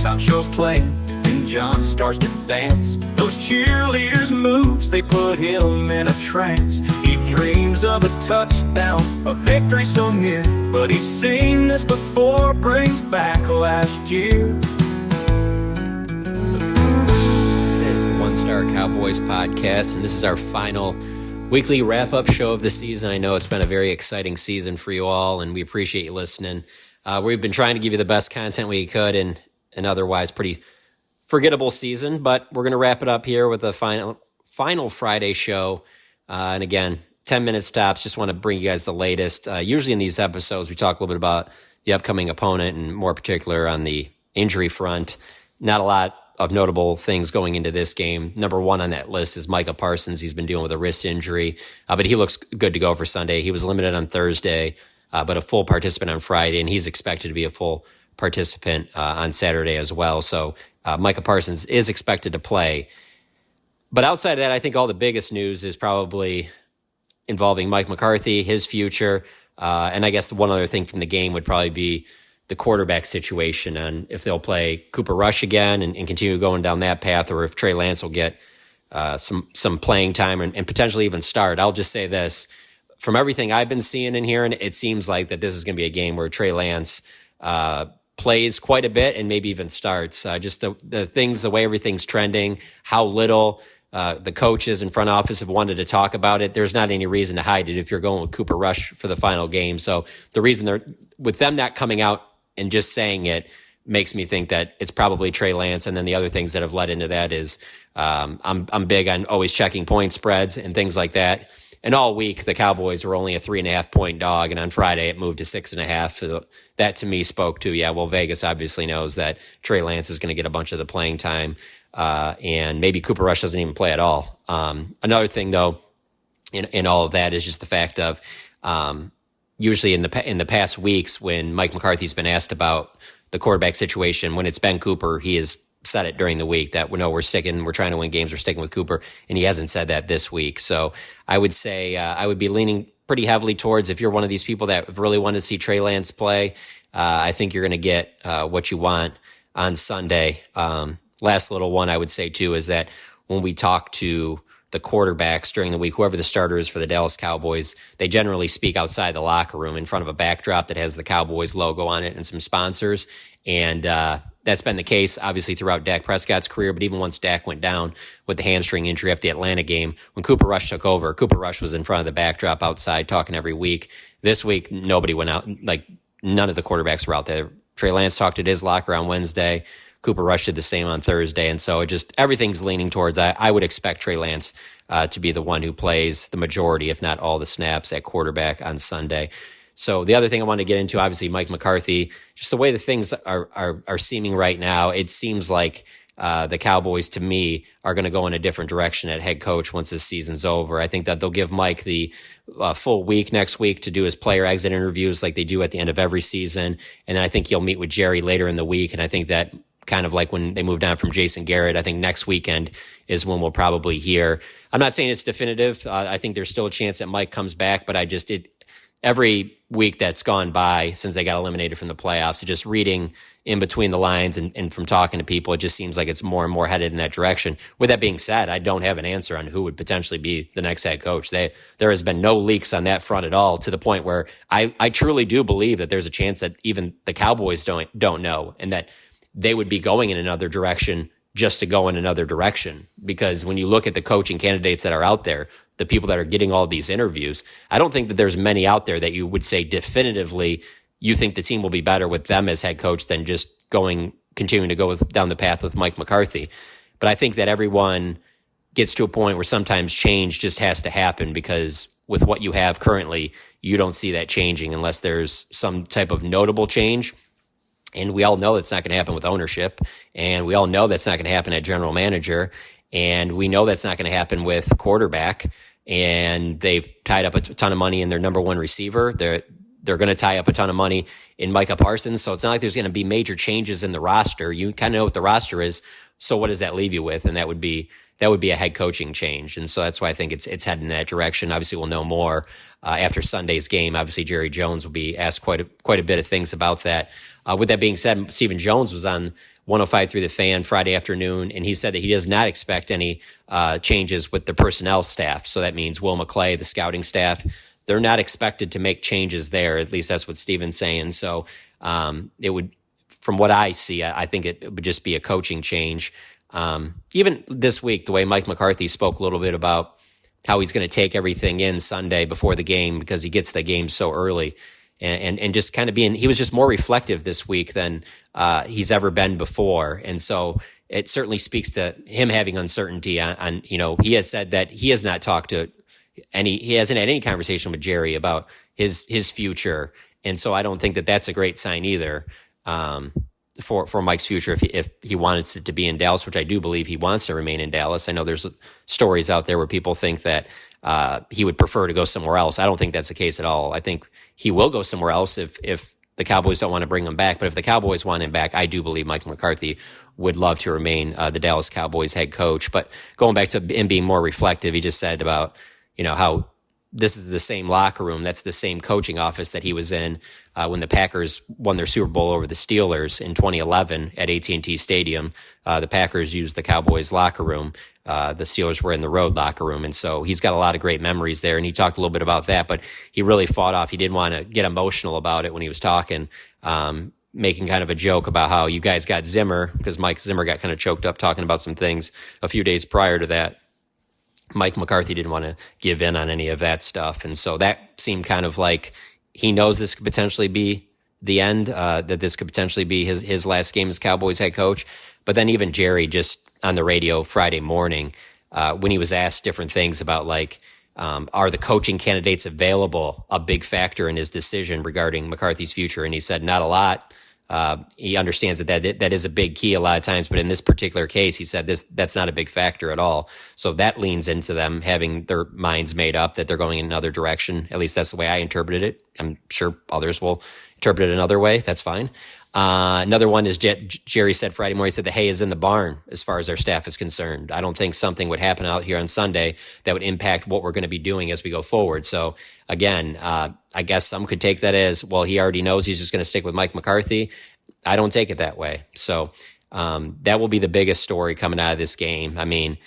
halftime show's playing, and Jon starts to dance. Those cheerleaders' moves, they put him in a trance. He dreams of a touchdown, a victory so near, but he's seen this before, brings back last year. This is the One Star Cowboys podcast, and this is our final weekly wrap-up show of the season. I know it's been a very exciting season for you all, and we appreciate you listening. We've been trying to give you the best content we could in an otherwise pretty forgettable season, but we're going to wrap it up here with a final Friday show. And again, 10-minute stops. Just want to bring you guys the latest. Usually in these episodes, we talk a little bit about the upcoming opponent and more particular on the injury front. Not a lot of notable things going into this game. Number one on that list is Micah Parsons. He's been dealing with a wrist injury, but he looks good to go for Sunday. He was limited on Thursday, but a full participant on Friday, and he's expected to be a full participant on Saturday as well. So Micah Parsons is expected to play. But outside of that, I think all the biggest news is probably involving Mike McCarthy, his future, and I guess the one other thing from the game would probably be the quarterback situation and if they'll play Cooper Rush again and continue going down that path, or if Trey Lance will get some playing time and potentially even start. I'll just say this. From everything I've been seeing and hearing, it seems like that this is going to be a game where Trey Lance plays quite a bit and maybe even starts. Just the way everything's trending, how little the coaches and front office have wanted to talk about it. There's not any reason to hide it if you're going with Cooper Rush for the final game. So the reason with them not coming out and just saying it makes me think that it's probably Trey Lance. And then the other things that have led into that is I'm big on always checking point spreads and things like that. And all week, the Cowboys were only a 3.5 point dog. And on Friday, it moved to 6.5. So that to me spoke to, Vegas obviously knows that Trey Lance is going to get a bunch of the playing time. And maybe Cooper Rush doesn't even play at all. Another thing, though, in all of that is just the fact of usually in the past weeks when Mike McCarthy's been asked about the quarterback situation, when it's been Cooper, he has said it during the week that we're trying to win games, we're sticking with Cooper, and he hasn't said that this week. So I would say I would be leaning pretty heavily towards, if you're one of these people that really want to see Trey Lance play, I think you're going to get what you want on Sunday. Last little one I would say too is that when we talk to the quarterbacks during the week, whoever the starter is for the Dallas Cowboys, they generally speak outside the locker room in front of a backdrop that has the Cowboys logo on it and some sponsors. And that's been the case, obviously, throughout Dak Prescott's career. But even once Dak went down with the hamstring injury after the Atlanta game, when Cooper Rush took over, Cooper Rush was in front of the backdrop outside talking every week. This week, nobody went out. Like, none of the quarterbacks were out there. Trey Lance talked at his locker on Wednesday. Cooper Rush did the same on Thursday. And so everything's leaning towards, I would expect Trey Lance to be the one who plays the majority, if not all the snaps at quarterback on Sunday. So the other thing I want to get into, obviously, Mike McCarthy, just the way the things are seeming right now, it seems like the Cowboys, to me, are going to go in a different direction at head coach once this season's over. I think that they'll give Mike the full week next week to do his player exit interviews like they do at the end of every season. And then I think he'll meet with Jerry later in the week. And I think that kind of like when they moved on from Jason Garrett, I think next weekend is when we'll probably hear. I'm not saying it's definitive. I think there's still a chance that Mike comes back, but every week that's gone by since they got eliminated from the playoffs, so just reading in between the lines and from talking to people, it just seems like it's more and more headed in that direction. With that being said, I don't have an answer on who would potentially be the next head coach. There has been no leaks on that front at all, to the point where I truly do believe that there's a chance that even the Cowboys don't know, and that they would be going in another direction just to go in another direction. Because when you look at the coaching candidates that are out there, the people that are getting all these interviews, I don't think that there's many out there that you would say definitively you think the team will be better with them as head coach than just continuing to go down the path with Mike McCarthy. But I think that everyone gets to a point where sometimes change just has to happen, because with what you have currently, you don't see that changing unless there's some type of notable change. And we all know that's not going to happen with ownership. And we all know that's not going to happen at general manager. And we know that's not going to happen with quarterback. And they've tied up a ton of money in their number one receiver. They're going to tie up a ton of money in Micah Parsons. So it's not like there's going to be major changes in the roster. You kind of know what the roster is. So what does that leave you with? And that would be a head coaching change. And so that's why I think it's heading in that direction. Obviously, we'll know more after Sunday's game. Obviously, Jerry Jones will be asked quite a bit of things about that. With that being said, Stephen Jones was on 105 through the Fan Friday afternoon, and he said that he does not expect any changes with the personnel staff. So that means Will McClay, the scouting staff, they're not expected to make changes there. At least that's what Steven's saying. So it would, from what I see, I think it would just be a coaching change. Even this week, the way Mike McCarthy spoke a little bit about how he's going to take everything in Sunday before the game because he gets the game so early. And just kind of he was just more reflective this week than he's ever been before. And so it certainly speaks to him having uncertainty on he has said that he has not talked to he hasn't had any conversation with Jerry about his future. And so I don't think that that's a great sign either for Mike's future if he wants it to be in Dallas, which I do believe he wants to remain in Dallas. I know there's stories out there where people think that he would prefer to go somewhere else. I don't think that's the case at all. I think he will go somewhere else if the Cowboys don't want to bring him back. But if the Cowboys want him back, I do believe Mike McCarthy would love to remain the Dallas Cowboys head coach. But going back to him being more reflective, he just said about, how this is the same locker room. That's the same coaching office that he was in when the Packers won their Super Bowl over the Steelers in 2011 at AT&T Stadium. The Packers used the Cowboys locker room. The Steelers were in the road locker room. And so he's got a lot of great memories there. And he talked a little bit about that, but he really fought off. He didn't want to get emotional about it when he was talking, making kind of a joke about how you guys got Zimmer, because Mike Zimmer got kind of choked up talking about some things a few days prior to that. Mike McCarthy didn't want to give in on any of that stuff. And so that seemed kind of like he knows this could potentially be the end, that this could potentially be his last game as Cowboys head coach. But then even Jerry just on the radio Friday morning, when he was asked different things about are the coaching candidates available a big factor in his decision regarding McCarthy's future? And he said, not a lot. He understands that is a big key a lot of times, but in this particular case, he said that's not a big factor at all. So that leans into them having their minds made up that they're going in another direction. At least that's the way I interpreted it. I'm sure others will interpret it another way. That's fine. Another one is Jerry said Friday morning, he said the hay is in the barn as far as our staff is concerned. I don't think something would happen out here on Sunday that would impact what we're going to be doing as we go forward. So again, I guess some could take that as, well, he already knows he's just going to stick with Mike McCarthy. I don't take it that way. So that will be the biggest story coming out of this game. I mean,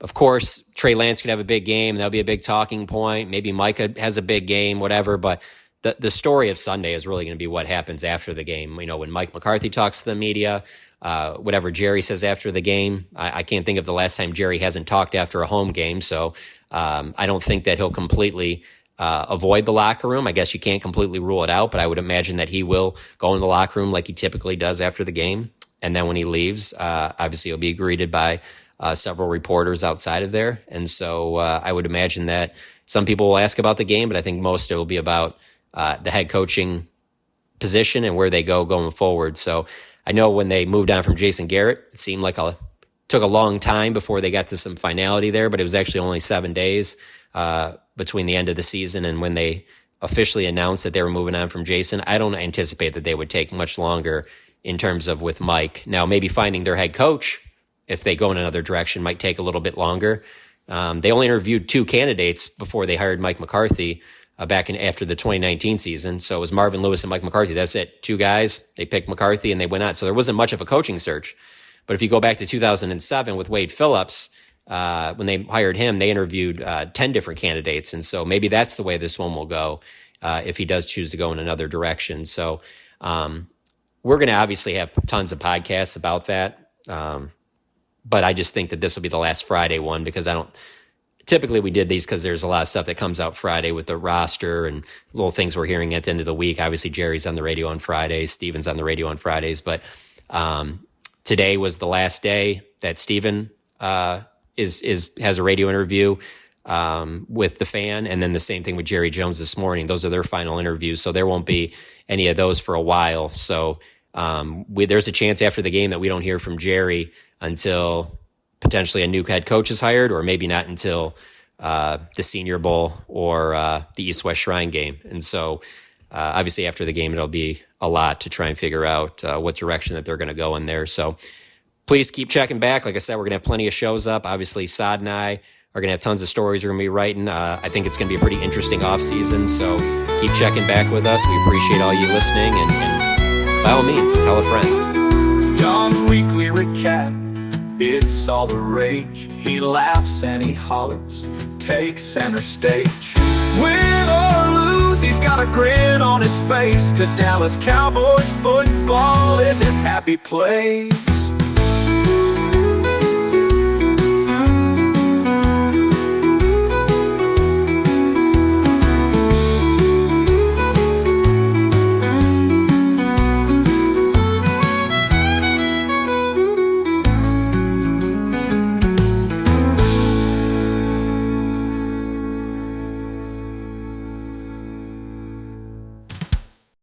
of course, Trey Lance could have a big game. That'll be a big talking point. Maybe Micah has a big game, whatever, but the story of Sunday is really going to be what happens after the game. When Mike McCarthy talks to the media, whatever Jerry says after the game. I can't think of the last time Jerry hasn't talked after a home game. So I don't think that he'll completely avoid the locker room. I guess you can't completely rule it out, but I would imagine that he will go in the locker room like he typically does after the game. And then when he leaves, obviously he'll be greeted by several reporters outside of there. And so I would imagine that some people will ask about the game, but I think most it will be about the head coaching position and where they go going forward. So I know when they moved on from Jason Garrett, it seemed like took a long time before they got to some finality there, but it was actually only 7 days between the end of the season and when they officially announced that they were moving on from Jason. I don't anticipate that they would take much longer in terms of with Mike. Now, maybe finding their head coach, if they go in another direction, might take a little bit longer. They only interviewed 2 candidates before they hired Mike McCarthy back after the 2019 season. So it was Marvin Lewis and Mike McCarthy. That's it. 2 guys. They picked McCarthy and they went on. So there wasn't much of a coaching search. But if you go back to 2007 with Wade Phillips, when they hired him, they interviewed 10 different candidates. And so maybe that's the way this one will go if he does choose to go in another direction. So we're going to obviously have tons of podcasts about that. But I just think that this will be the last Friday one because typically we did these because there's a lot of stuff that comes out Friday with the roster and little things we're hearing at the end of the week. Obviously, Jerry's on the radio on Fridays, Steven's on the radio on Fridays, but today was the last day that Steven has a radio interview with the Fan, and then the same thing with Jerry Jones this morning. Those are their final interviews, so there won't be any of those for a while. So there's a chance after the game that we don't hear from Jerry until potentially a new head coach is hired, or maybe not until the Senior Bowl or the East-West Shrine game. And so obviously after the game, it'll be a lot to try and figure out what direction that they're going to go in there. So please keep checking back. Like I said, we're going to have plenty of shows up. Obviously, Saad and I are going to have tons of stories we're going to be writing. I think it's going to be a pretty interesting offseason. So keep checking back with us. We appreciate all you listening. And by all means, tell a friend. John's weekly recap, it's all the rage. He laughs and he hollers, takes center stage. Win or lose, he's got a grin on his face, 'cause Dallas Cowboys football is his happy place.